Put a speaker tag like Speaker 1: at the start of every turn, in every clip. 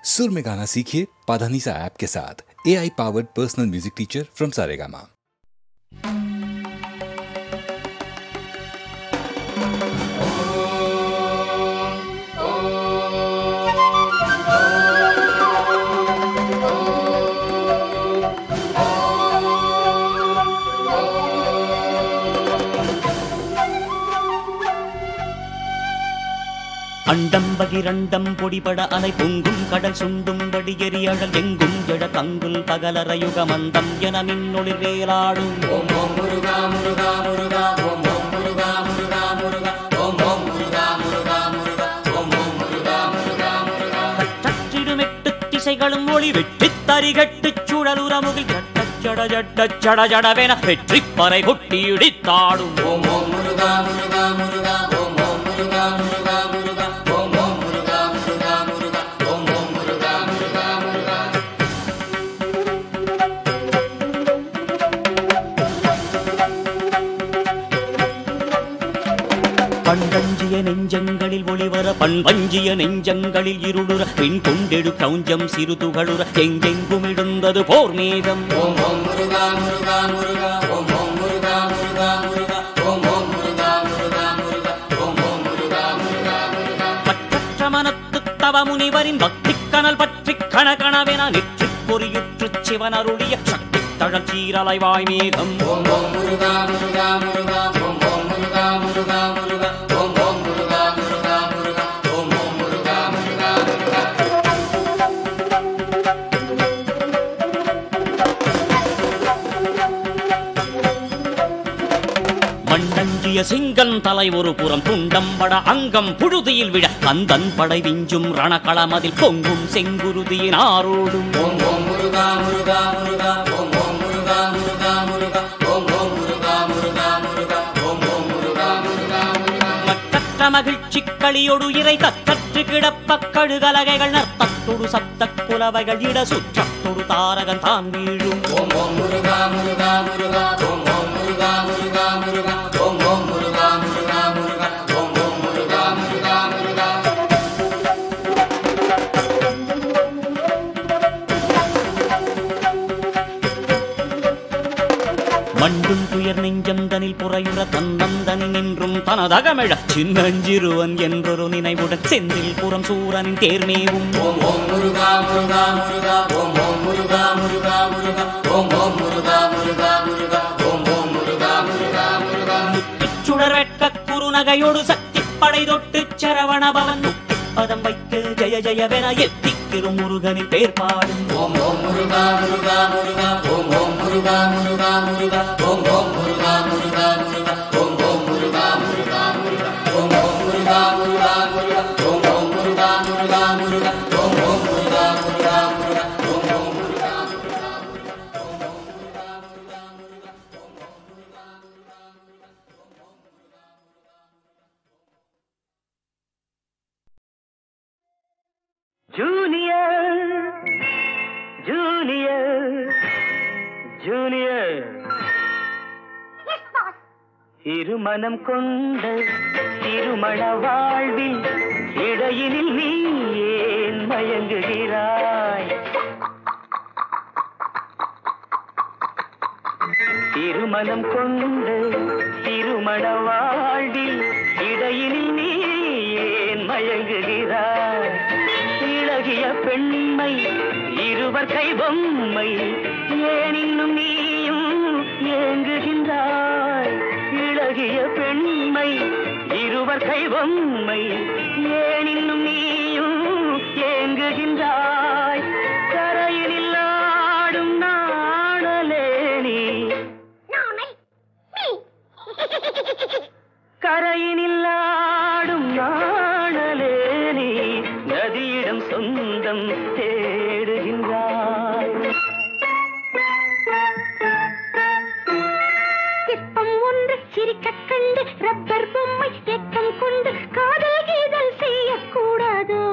Speaker 1: सुर में गाना सीखिए पाधानीसा ऐप के साथ। AI powered personal music teacher from Saregama.
Speaker 2: அண்டம் பகிரண்டம் பொடிபட அலை பொங்கும் கடல் சுண்டும் வடியெறி அழல் எங்கும் ஜட கங்குல் பகலற யுகமந்தம் என மின்னொளி வேலாடும். ஓம் ஓம் முருகா முருகா முருகா ஓம் ஓம் முருகா முருகா முருகா ஓம் ஓம் முருகா முருகா முருகா ஓம் ஓம் முருகா முருகா முருகா. சற்றிடும் எட்டு திசைகளும் ஒளி வெட்டித் தரிகட்டுச் சுழலுரமுகில் ஜட்ட ஜட ஜட்ட ஜட ஜடவென வெற்றி பறை கொட்டி இடித்தாடும். ஓம் ஓம் முருகா முருகா முருகா ஓம் ஓம் முருகா முருகா முருகா ஓம் ஓம் முருகா முருகா முருகா ஓம் ஓம் முருகா முருகா முருகா. பண்டஞ்சிய நெஞ்சங்களில் ஒளிவர பண்பஞ்சிய நெஞ்சங்களில் இருளுற பின் கொண்டெடு கவுஞ்சம் சிறு துகளுற எங்கெங்கும் இடந்தது போர் மேகம். ஓம் ஓம் முருகா முருகா முருகா ஓம் ஓம் முருகா முருகா முருகா ஓம் ஓம் முருகா முருகா முருகா ஓம் ஓம் முருகா முருகா முருகா. பற்றற்ற மனத்து தவ முனிவரின் பக்தி கனல் பற்றி கணகணவென நெற்றி பொறியுற்று சிவன் அருளிய சக்தி தழல் சீரலை வாய் மேகம். ஓம் ஓம் முருகா முருகா முருகா ஓம் ஓம் முருகா முருகா முருகா ஓம் ஓம் முருகா முருகா முருகா ஓம் ஓம் முருகா முருகா முருகா. மண்டஞ்சிய சிங்கன் தலை ஒரு புறம் துண்டம் பட அங்கம் புழுதியில் விழ கந்தன் படை விஞ்சும் ரணகளமதில் பொங்கும் செங்குருதியின் ஆரோடும். ஓம் ஓம் முருகா முருகா முருகா ஓம் ஓம் முருகா முருகா முருகா ஓம் ஓம் முருகா முருகா முருகா ஓம் ஓம் முருகா முருகா முருகா. மற்றற்ற மகிழ்ச்சி களியொடு இறை கற்றற்று கிடப்ப கழுகலகைகள் நர்த்தத்தொடு சப்த குலவைகள் இட சுற்றத்தொடு தாரகன் தான் வீழும். ஓம் ஓம் முருகா முருகா முருகா ஓம் ஓம் முருகா முருகா முருகா ஓம் ஓம் முருகா முருகா முருகா ஓம் ஓம் முருகா முருகா முருகா. மண்டும் துயர் நெஞ்சம் தனில் புறையுற தன்னந்தனி நின்றும் தனதகமிழ சின்னஞ்சிறுவன் என்றொரு நினைவுடன் செந்தில் புறம் சூரனின் தேர்மேவும். ஓம் ஓம் முருகா முருகா முருகா ஓம் ஓம் முருகா முருகா முருகா ஓம் ஓம் முருகா முருகா முருகா ஓம் ஓம் முருகா முருகா முருகா. சுடர் வெட்க குறுநகையோடு சக்தி படை தொட்டு சரவண பவன் பதம் வைக்க ஜெய ஜெயவென எத்திக்கிரும் முருகனின் பேர் பாடும். ஓம் ஓம் முருகா முருகா முருகா ஓம் ஓம் முருகா முருகா முருகா ஓம் ஓம் முருகா முருகா முருகா ஓம் ஓம் முருகா முருகா முருகா ஓம் ஓம் முருகா முருகா முருகா ஓம் ஓம் முருகா முருகா முருகா ஓம் ஓம் முருகா முருகா முருகா ஓம் ஓம் முருகா முருகா முருகா ஓம் ஓம் முருகா முருகா முருகா ஓம் ஓம் Muruga Muruga Muruga. Junior junior junior இருமனம் கொண்ட திருமண வாழ்வில் இடையினில் நீ ஏன் மயங்குகிறாய்? திருமணம் கொண்ட திருமண வாழ்வில் இடையினில் நீ ஏன் மயங்குகிறாய்? இளகிய பெண்மை இருவர் கை பொம்மை ஏன் இன்னும் நீயும் ஏங்குகின்றாய்? இளகிய பெண்மை இருவர் கை பொம்மை ஏன் இன்னும் நீயும் ஏங்குகின்றாய்? கரையில் ஆடும் நாணலே நீ கரையினில் ஆடும் நாணலே நீ நதியிடம் சொந்தம் தேடுகின்றாய்.
Speaker 3: சிற்பம் ஒன்று சிரிக்க கண்டு ரப்பர் பொம்மை ஏக்கம் கொண்டு காதல் கீதல் செய்யக்கூடாதோ?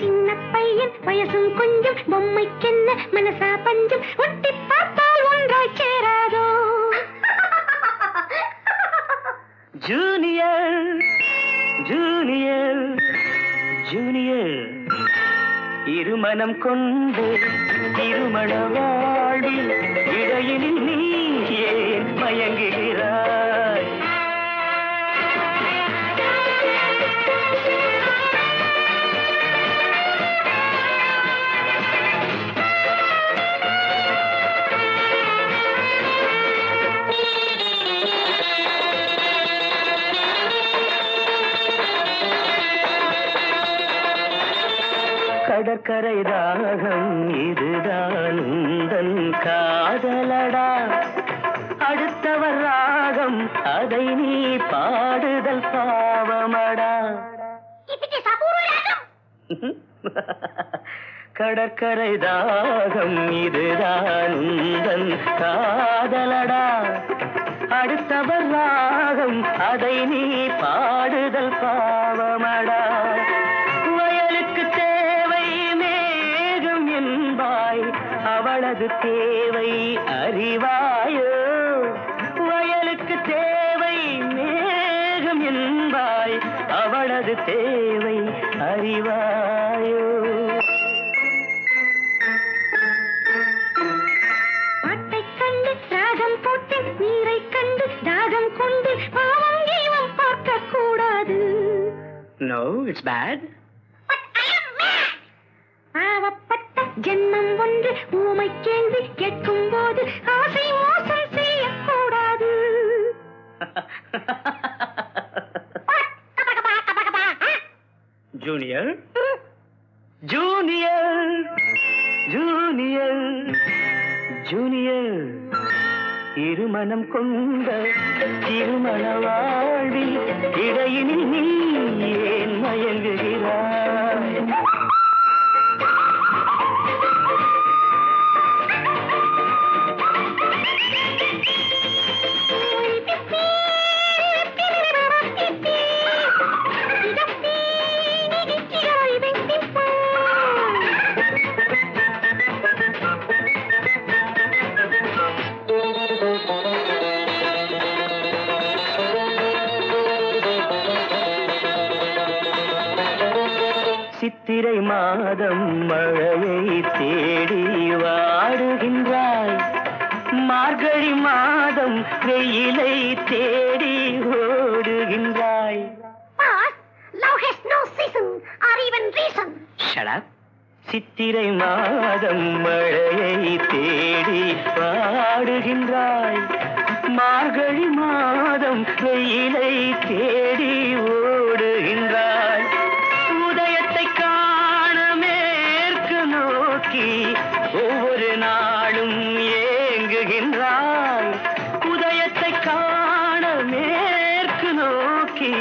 Speaker 3: சின்ன பையன் வயசும் கொஞ்சம் பொம்மைக்கென்ன மனசா பஞ்சம் ஒட்டி பார்த்தால் ஒன்றாய் சேராதோ?
Speaker 2: ஜூனியர்
Speaker 4: ஜூனியர் ஜூனியர் ஜூனியர் இருமனம் கொண்டு திருமண வாழ்வில் இடையினில் நீ ஏன் மயங்குகிறாய்? கடற்கரை ராகம் இதுதான் உந்தன் காதலடா, அடுத்தவர் ராகம் அதை நீ பாடுதல் பாவமடா. கடற்கரை தாகம் இதுதான் உந்தன் காதலடா, அடுத்தவர் ராகம் அதை நீ பாடுதல் பாவமடா. வயலுக்கு தேவை மேகம் என்பாய், அவளது தேவை அறிவாயோ? வயலுக்கு தேவை மேகம் என்பாய், அவளது தேவை அறிவாயோ?
Speaker 3: பாட்டை கண்டு ராகம் போட்டு நீரை கண்டு தாகம் கொண்டு பாவம் தெய்வம் பார்க்க கூடாது.
Speaker 4: No, it's bad.
Speaker 3: பாவப்பட்ட ஜென்மம் ஒன்று ஊமை கேள்வி கேட்கும் போது ஆசை மோசம் செய்யக்கூடாது.
Speaker 4: ஜூனியர் ஜூனியர் ஜூனியர் ஜூனியர் இருமனம் கொண்ட திருமண வாழ்வில் இடையினில் நீ ஏன் மயங்குகிறாய்? சித்திரை மாதம் மழையை தேடி வாடுகின்றாய், மார்கழி மாதம் வெயிலை தேடி ஓடுகின்றாய்.
Speaker 3: Love has no season or even reason.
Speaker 4: Shut up. சித்திரை மாதம் மழையை தேடி வாடுகின்றாய், மார்கழி மாதம் வெயிலை தேடி ஓடுகின்றாய். உதயத்தை காண மேற்கு நோக்கி ஒவ்வொரு நாளும் ஏங்குகின்றாய். உதயத்தை காண மேற்கு நோக்கி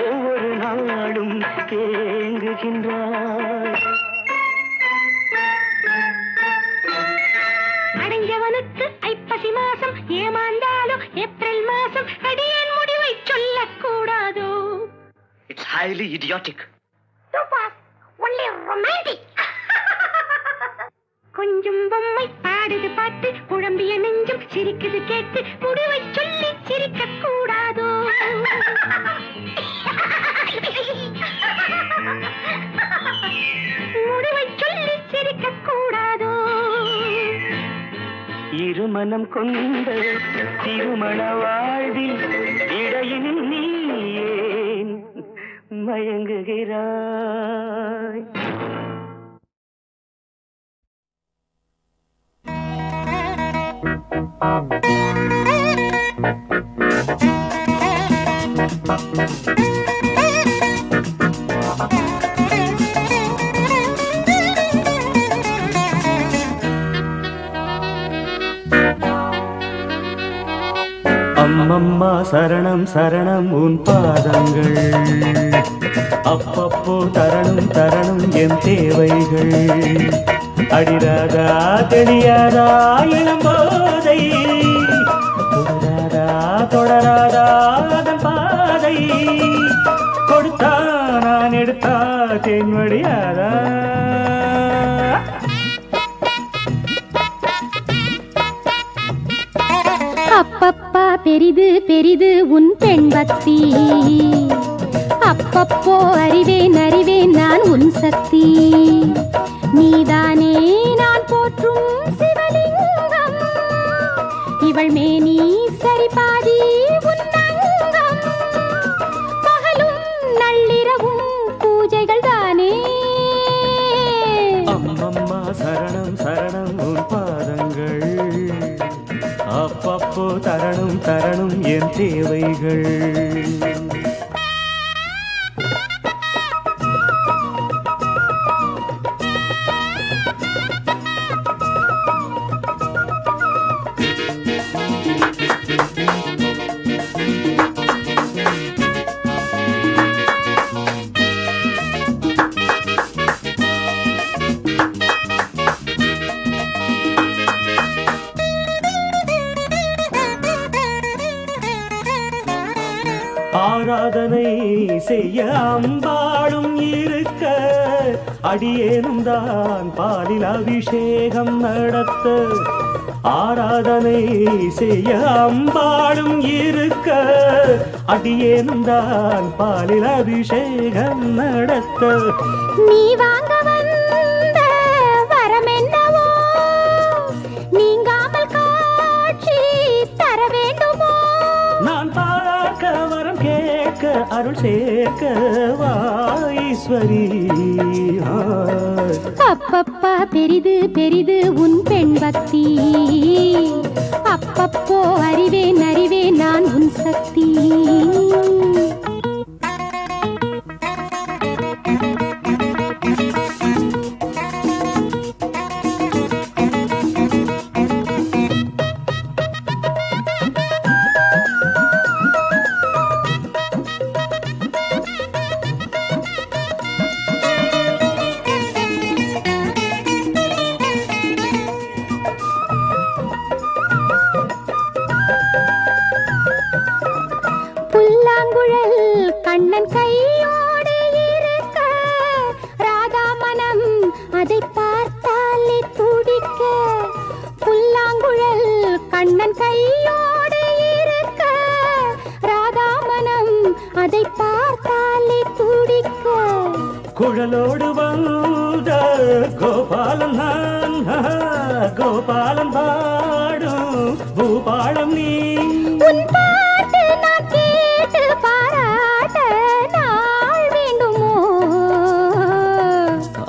Speaker 4: ஒவ்வொரு நாளும் ஏங்குகின்றாய்.
Speaker 3: அடைஞ்சவனுக்கு ஐப்பசி மாசம் ஏமாந்தாலும் ஏப்ரல் மாசம் அடியேன் முடிவை சொல்லக்கூடாதோ?
Speaker 4: It's highly idiotic.
Speaker 3: Only romantic. கொஞ்சம் பொம்மை பாடுது பாட்டு, குழம்பிய நெஞ்சம் சிரிக்குது கேட்டு முடிவை சொல்லி சிரிக்க கூடாதோ? முடிவை சொல்லி சிரிக்க கூடாதோ?
Speaker 4: இருமனம் கொண்ட திருமண வாழ்வில் இடையினில் நீ ஏன் மயங்குகிறாய்? அம்மம்மா சரணம் சரணம் உன் பாதங்கள், அப்பப்போ தரணும் தரணும் என் தேவைகள். அடிராதா தெரியாதா இளம்போதை, தொடராதா தொடராதா அதன் பாதை. கொடுத்தா நான் எடுத்தா தேன்வடியாதா?
Speaker 3: அப்பப்பா பெரிது பெரிது உன் பெண் பக்தி. அப்பப்போ அறிவேன் அறிவேன் நான் உன் சக்தி. நீதானே நான் போற்றும் சிவலிங்கம். இவள் மேனி சரி பாதி உன்னங்கம். பகலும் நள்ளிரவும் பூஜைகள் தானே.
Speaker 4: அம்மம்மா சரணம் சரணம் உன் பாதங்கள். அப்பப்போ தரணும் தரணும் என் தேவைகள். ஆராதனை செய்ய அம்பாளும் இருக்க, அடியேனும் தான் பாலில் அபிஷேகம் நடத்த. ஆராதனை செய்ய அம்பாளும் இருக்க, அடியேனும் தான் பாலில் அபிஷேகம் நடத்த.
Speaker 3: நீ வாங்க வந்த வரம் என்னவோ, நீங்காமல் காட்சி தர வேண்டுமோ.
Speaker 4: நான் பார்க்க வரம் கேட்க அருள் சேர்க்க வாஈஸ்வரி.
Speaker 3: அப்பப்பா பெரிது பெரிது உன் பெண் பக்தி. அப்பப்போ அறிவேன் அறிவேன் நான் உன் சக்தி. புல்லாங்குழல் கண்ணன் கையோடு இருக்க, ராதா மனம் அதை பார்த்தாலே துடிக்க. புல்லாங்குழல் கண்ணன் கையோடு இருக்க, ராதா மனம் அதை பார்த்தாலே துடிக்க.
Speaker 4: குழலோடு வந்த கோபாலன் நான், கோபாலன் பாடும் பூபாலம் நீ.
Speaker 3: உன் பாட்டு நான் கேட்டு பாராட்ட நாள் வேண்டுமோ.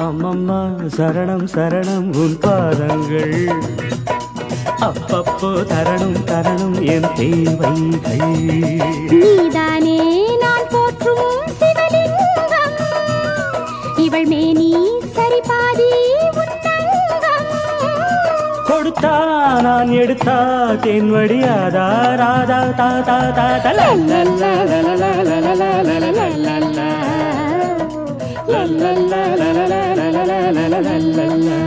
Speaker 4: அம்மம்மா சரணம் சரணம் உன் பாதங்கள். அப்பப்போ தரணும் தரணும் என் தேவைகள்.
Speaker 3: நீதானே நான் போற்றும் சிவலிங்கம். இவள் மேனி சரி பாதி உன்னங்கம்.
Speaker 4: கொடுத்தா நான் எடுத்தா தேன் வடியாதா ராதா தா தா தா தா லா லா லா லா லா லா லா லா லா லா லா லா லா. La la la la la la la la la la la la.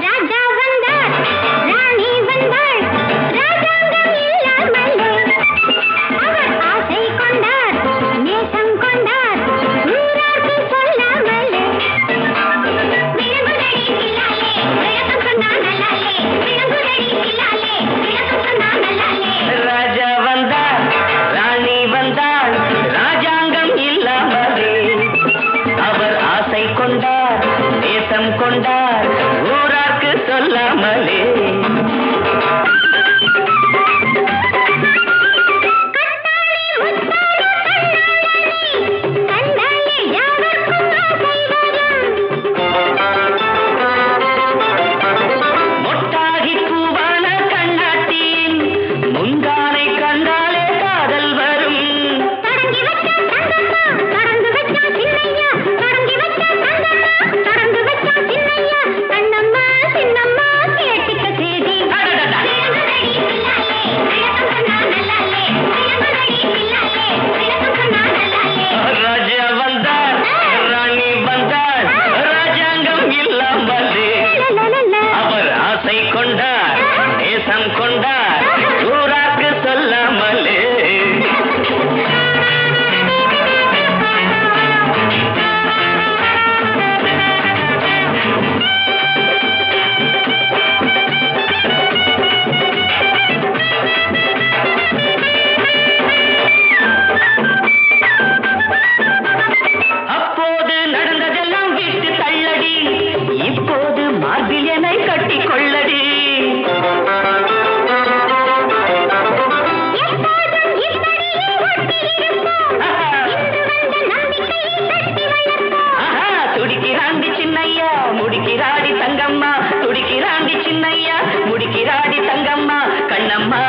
Speaker 3: ராஜா வந்தார், ராணி வந்தாள், ராஜாங்கம் இல்லாமலே
Speaker 5: கட்டி கொள்ளடி துடிக்கிறாண்டி சின்னையா முடிக்கிறாடி தங்கம்மா துடிக்கிறாண்டி சின்னையா முடிக்கிறாடி தங்கம்மா கண்ணம்மா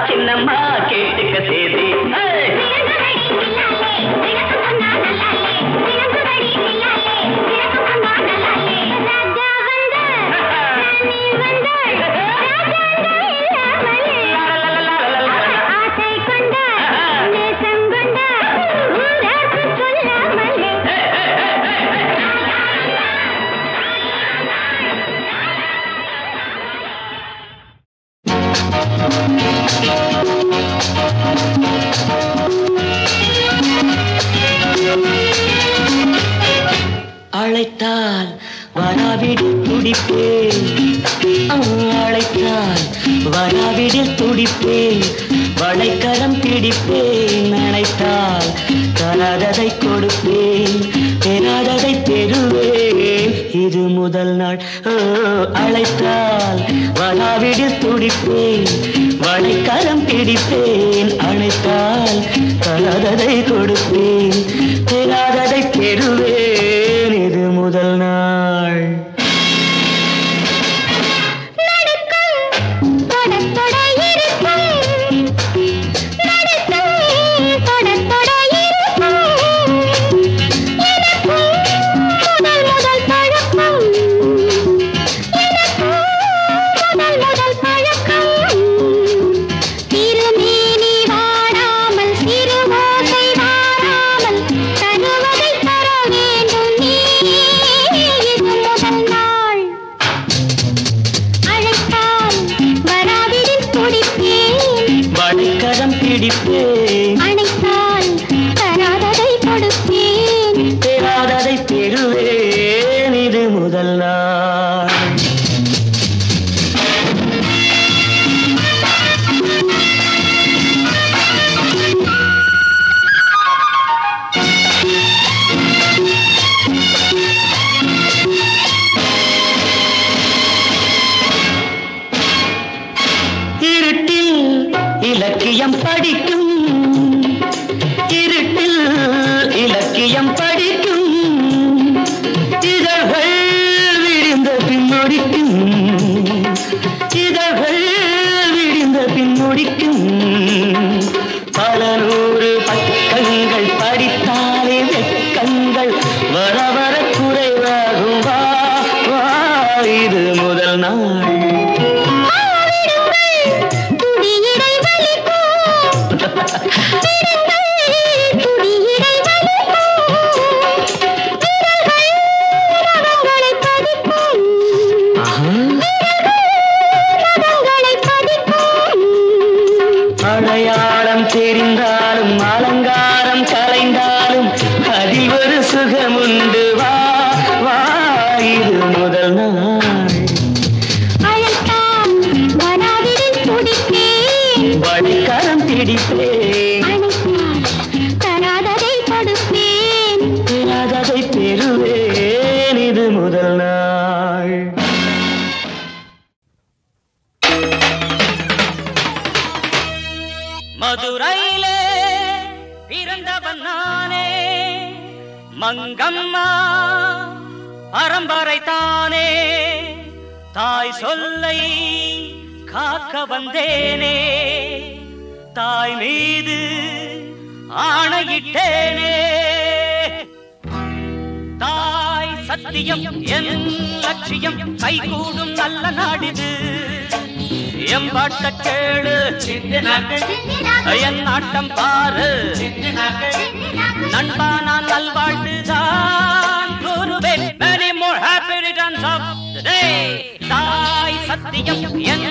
Speaker 5: சின்னம்மா கேட்டுக்க சேதி
Speaker 6: அழைத்தால் வராவிடில் துடிப்பேன், அழைத்தால் வராவிடில் துடிப்பேன், வளைக்கரம் பிடிப்பேன், அழைத்தால் தராததை கொடுப்பேன், பெறாததை பெறுவேன், இது முதல் நாள். அழைத்தால் வராவிடில் துடிப்பேன், வளைக்கரம் பிடிப்பேன், அழைத்தால் தராததை கொடுப்பேன், பெறாததை பெறுவேன், இது முதல் நாள்.
Speaker 3: அணைத்தால்
Speaker 6: கலைந்தாலும் அலங்காரம் கலைந்தாலும் அதில் ஒரு சுகமுண்டு வா வா இது முதல் நாள்
Speaker 3: அழைத்தான் வராவிடில் துடிப்பேன்
Speaker 6: வழிக்கரம் பிடிப்பேன்
Speaker 3: அழைத்தான் தராததை தடுப்பேன்
Speaker 6: பெறாததை பெறுவேன் இது முதல் நாள்
Speaker 2: மதுரையிலே பிறந்தவன் நானே மங்கம்மா பரம்பரை தானே தாய் சொல்லை காக்க வந்தேனே தாய் மீது ஆணையிட்டேனே தாய் சத்தியம் என் லட்சியம் கைகூடும் நல்ல நாடிது எம்பாட்ட கேளு என் நாட்டம் பாரு நண்பா நான் நல்வாழ்த்துதான் கூறுவேன் many more happy returns of the day தாய் சத்தியம் என்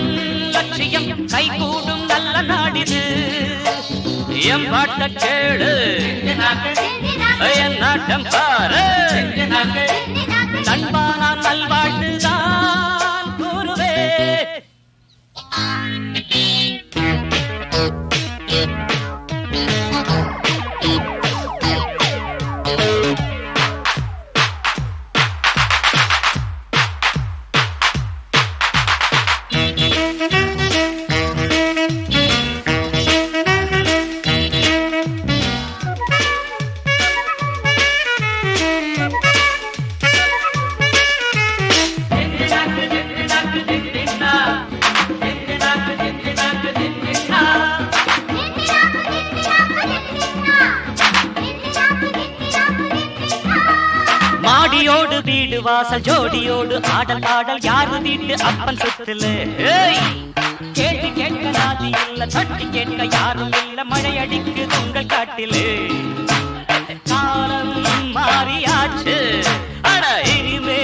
Speaker 2: லட்சியம் கைகூடும் நல்ல நாடிது எம்பாட்ட கேளு என் நாட்டம் பாரு நண்பா நான் நல்வாழ்த்துதான் கூறுவேன் மாடியோடு வீடு வாசல் ஜோடியோடு ஆடல் பாடல் யாரு வீட்டு அப்பன் சொத்துல கேட்டு கேட்க நாதி இல்ல தட்டி கேட்க யாரும் இல்ல மழை அடிக்கு உங்கள் காட்டிலே காலம் மாறியாச்சு அட இனிமே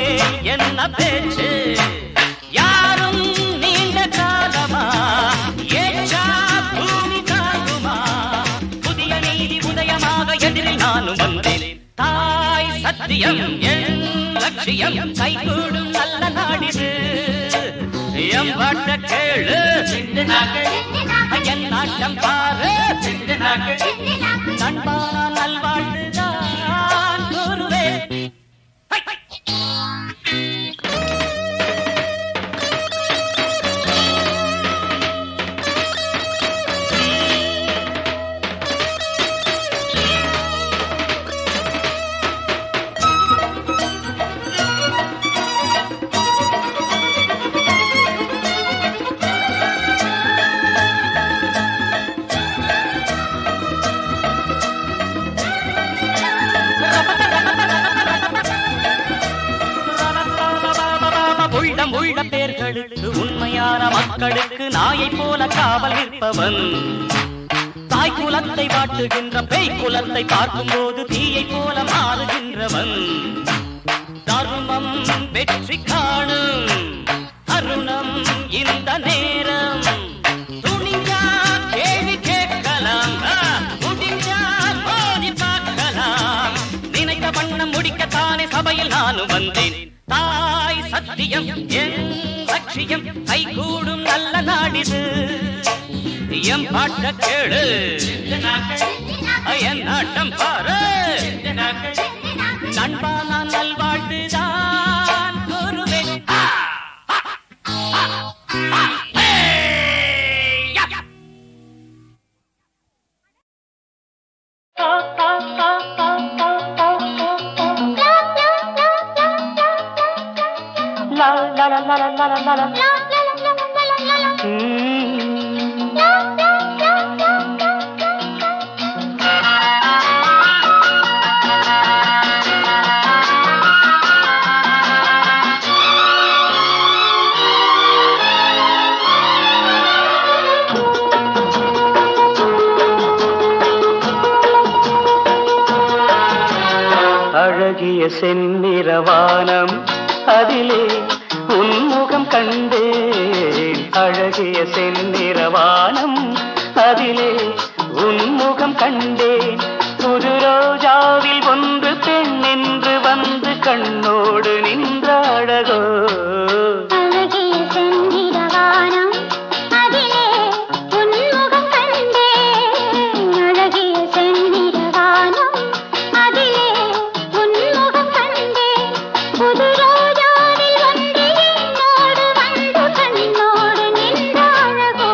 Speaker 2: என்ன பேச்சு யாரும் நீண்ட காலமா ஏற்றா பூமி தாங்குமா புதிய நீதி உதயமாக எதிரில் நானும் வந்தேன் தாய் சத்தியம் என் லட்சியம் கைகூடும் நல்ல நாடிது எம்பாட்ட கேளு என் நாட்டம் பாரு நண்பான நல்வாழ்வுதான் கூறுவேன் உள்ள பேர்களுக்கு உண்மையான மக்களுக்கு நாயை போல காவல் நிற்பவன் தாய் குலத்தை வாட்டுகின்ற பேய் குலத்தை பார்க்கும் போது தீயை போல மாறுகின்றவன் தர்மம் வெற்றி காணும் அருணம் இந்த நேரம் துணிஞ்சா கேள்வி கேட்கலாம் முடிஞ்சா மோதி பார்க்கலாம் நினைத்த வண்ணம் முடிக்கத்தானே சபையில் நானும் வந்தேன் தாய் சத்தியம் என் லட்சியம் கைகூடும் நல்ல நாடிது எம் பாட்ட கேளு என் நாட்டம் பாரு நண்பா நான் நல்வாழ்த்துதான் கூறுவேன்
Speaker 6: அழகிய செந்நிறவானம் அதிலே உன்முகம் கண்டேன் அழகிய செந்நிறவானம் அதிலே உன்முகம் கண்டேன். புது ரோஜாவில் ஒன்று பெண் என்று வந்து கண்ணோடு நின்ற அழகோ.
Speaker 3: அழகிய செந்திரவானம் அதிலே உன்முகம் கண்டேன். அழகிய செந்திரவானம் அதிலே உன்முகம் கண்டேன். புது ரோஜாவில் ஒன்று என்னோடு வந்து கண்ணோடு நின்ற அழகோ.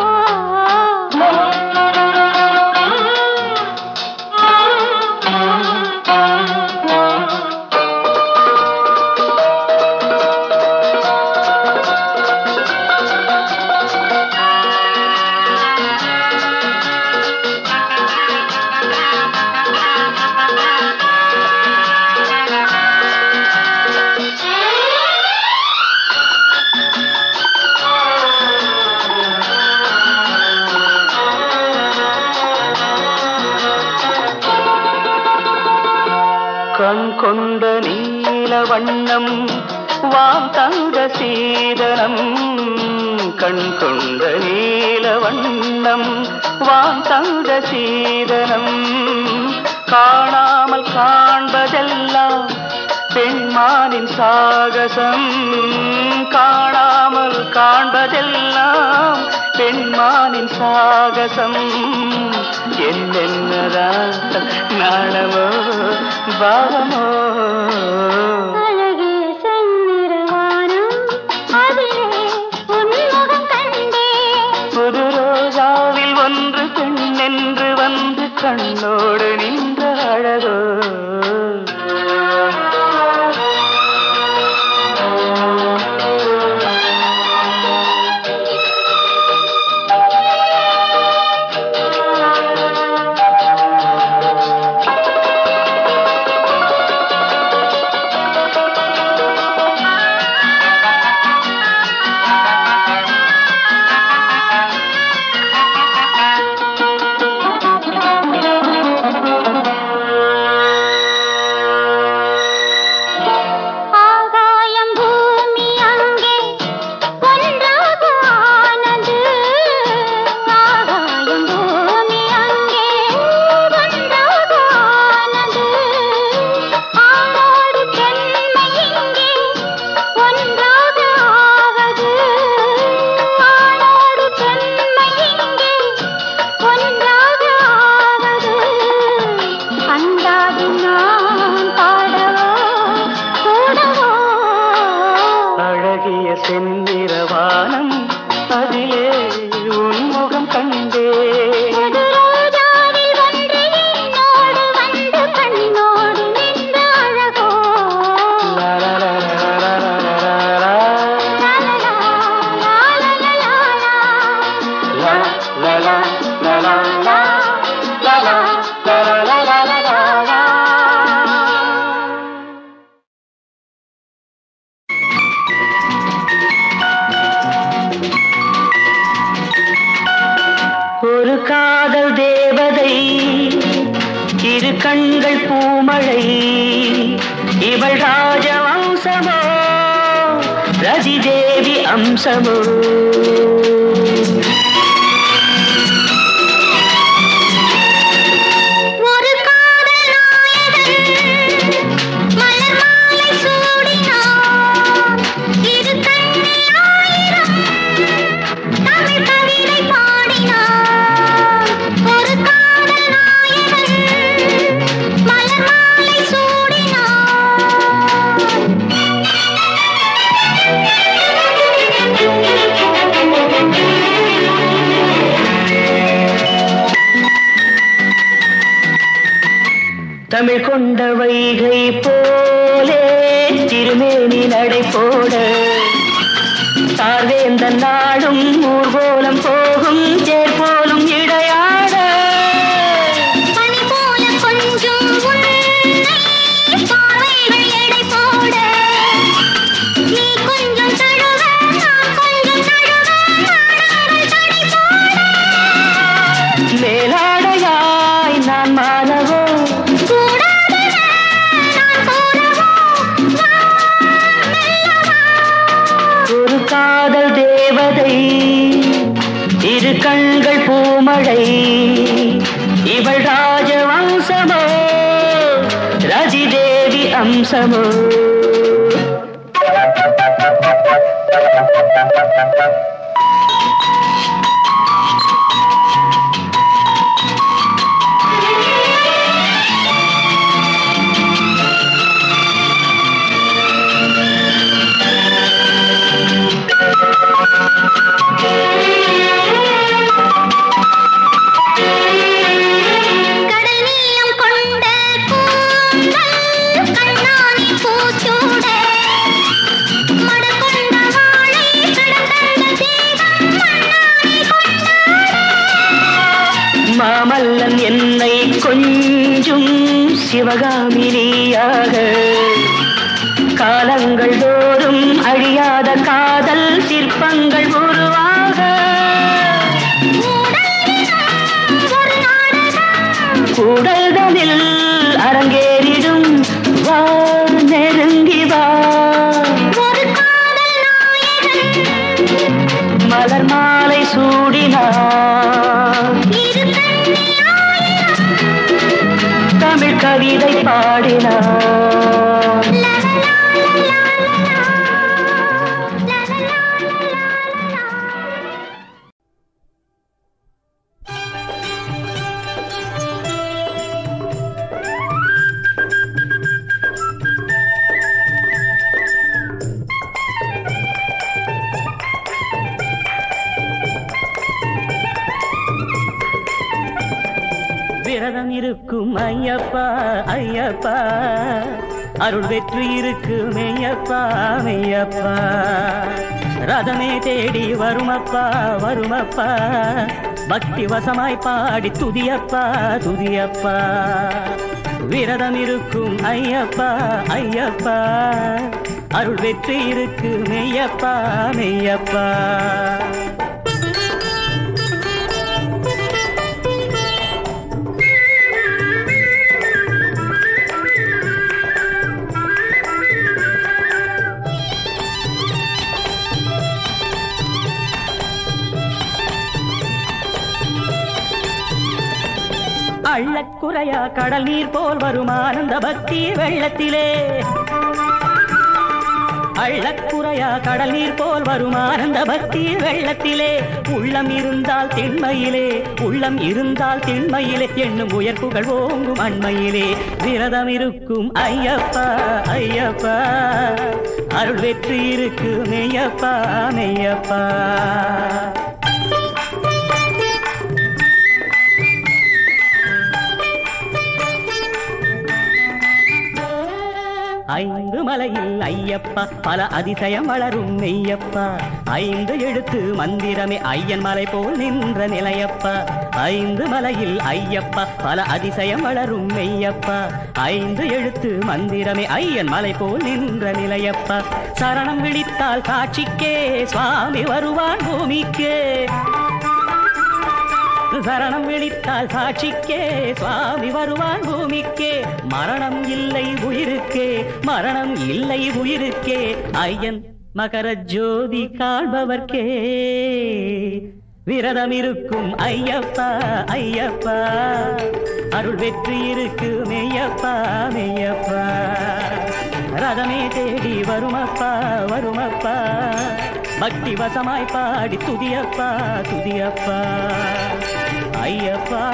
Speaker 6: கண் கொண்ட நீல வண்ணம் வான் தந்த சீதனம். கண் கொண்ட நீல வண்ணம் வான் தந்த சீதனம். காணாமல் காண்பதெல்லாம் பெண்மானின் சாகசம். காணாமல் காண்பதெல்லாம் பெண்மானின் சாகசம். என்னென்னதான் நாணமோ பாவமோ.
Speaker 3: அழகிய செந்நிறவானம் அதிலே உன்முகம் கண்டேன்.
Speaker 6: புது ரோஜாவில் ஒன்று பெண் என்று வந்து கண்ணோடு நின்ற அழகோ.
Speaker 3: ஆகாயம் பூமி அங்கே ஒன்றாக ஆனது. ஆகாயம் பூமி அங்கே ஒன்றாக ஆனது. ஆணோடு பெண்மை இங்கே ஒன்றாக ஆவது. ஆணோடு பெண்மை இங்கே ஒன்றாக ஆவது. அந்தாதி நான் பாடவோ கூடவோ.
Speaker 6: அழகிய செந்நிறவானம் அதிலே உன்முகம் கண்டே.
Speaker 3: புது ரோஜாவில் ஒன்று என்னோடு வந்து கண்ணோடு நின்ற அழகோ.
Speaker 6: லலலலலலலலலா.
Speaker 3: லாலலா, லாலலலாலா.
Speaker 6: லலலலலலலா. லலலலலலலலா. ஒரு காதல் தேவதை, இரு கண்கள் பூமழை. இவள் ராஜவம்சமோ ரதி தேவி அம்சமோ.
Speaker 3: ஒரு காதல் நாயகன் மலர் மாலை சூடினான். இரு கண்ணில் ஆயிரம் தமிழ் கவிதை பாடினான். ஒரு காதல் நாயகன் மலர் மாலை சூடினான்.
Speaker 6: தமிழ் கொண்ட வைகை போலே திருமேனி நடை போட. சார்வேந்த நாடும் ஊர்கோலம் போகும் தேர் போலும் இடையாட.
Speaker 3: பனி போல கொஞ்சம் உன்னை பார்வைகள் எடை போட. நீ கொஞ்சம் தழுவ நான் கொஞ்சம் தழுவ நாடங்கள் தடை போட.
Speaker 6: மேலாடையாய் நான் மாலவோ.
Speaker 3: கூடாதன நான் கூடவோ. வா மெல்லவா.
Speaker 6: ஒரு காதல் தேவதை, இரு கண்கள் ராஜவம்சமோ ரதிதேவி அம்சமோ மாமல்லன் என்னை கொஞ்சும் சிவகாமினியாக காலங்கள் தோறும் அழியாத காதல் சிற்பங்கள் உருவாக கூடல்களில் அரங்கேறிடும் வா நெருங்கி வா மலர் மாலை சூடினார் தமிழ் கவிதை பாடினார் விரதம் இருக்கும் ஐயப்பா ஐயப்பா அருள் வெற்றி இருக்கு மெய்யப்பா மெய்யப்பா ரதமே தேடி வருமப்பா வருமப்பா பக்தி வசமாய் பாடி துதியப்பா துதியப்பா விரதம் இருக்கும் ஐயப்பா ஐயப்பா அருள் வெற்றி இருக்கு மெய்யப்பா மெய்யப்பா அள்ளக்குறையா கடல் நீர் போல் வரும் ஆனந்த பக்தி வெள்ளத்திலே அள்ளக்குறையா கடல் நீர் போல் வரும் ஆனந்த பக்தி வெள்ளத்திலே உள்ளம் இருந்தால் திண்மையிலே உள்ளம் இருந்தால் திண்மையிலே என்னும் உயர்ப்புகள் ஓங்கும் அண்மையிலே விரதம் இருக்கும் ஐயப்பா ஐயப்பா அருள் வெற்றி இருக்கு மெய்யப்பா மெய்யப்பா ஐந்து மலையில் ஐயப்பா பல அதிசயம் வளரும் மெய்யப்பா ஐந்து எழுத்து மந்திரமே ஐயன் மலை போல் நின்ற நிலையப்பா ஐந்து மலையில் ஐயப்பா பல அதிசயம் வளரும் மெய்யப்பா ஐந்து எழுத்து மந்திரமே ஐயன் மலை போல் நின்ற நிலையப்பா சரணம் விழித்தால் காட்சிக்கே சுவாமி வருவான் பூமிக்கே சரணம் விழித்தால் சாட்சிக்கே சுவாமி வருவான் பூமிக்கே மரணம் இல்லை உயிருக்கே மரணம் இல்லை உயிருக்கே ஐயன் மகர ஜோதி காண்பவர்க்கே விரதம் இருக்கும் ஐயப்பா ஐயப்பா அருள் வெற்றி இருக்கு மெய்யப்பா மெய்யப்பா ரதமே தேடி வருமப்பா வருமப்பா பக்தி வசமாய் பாடி துதியப்பா துதியப்பா ஐயப்பா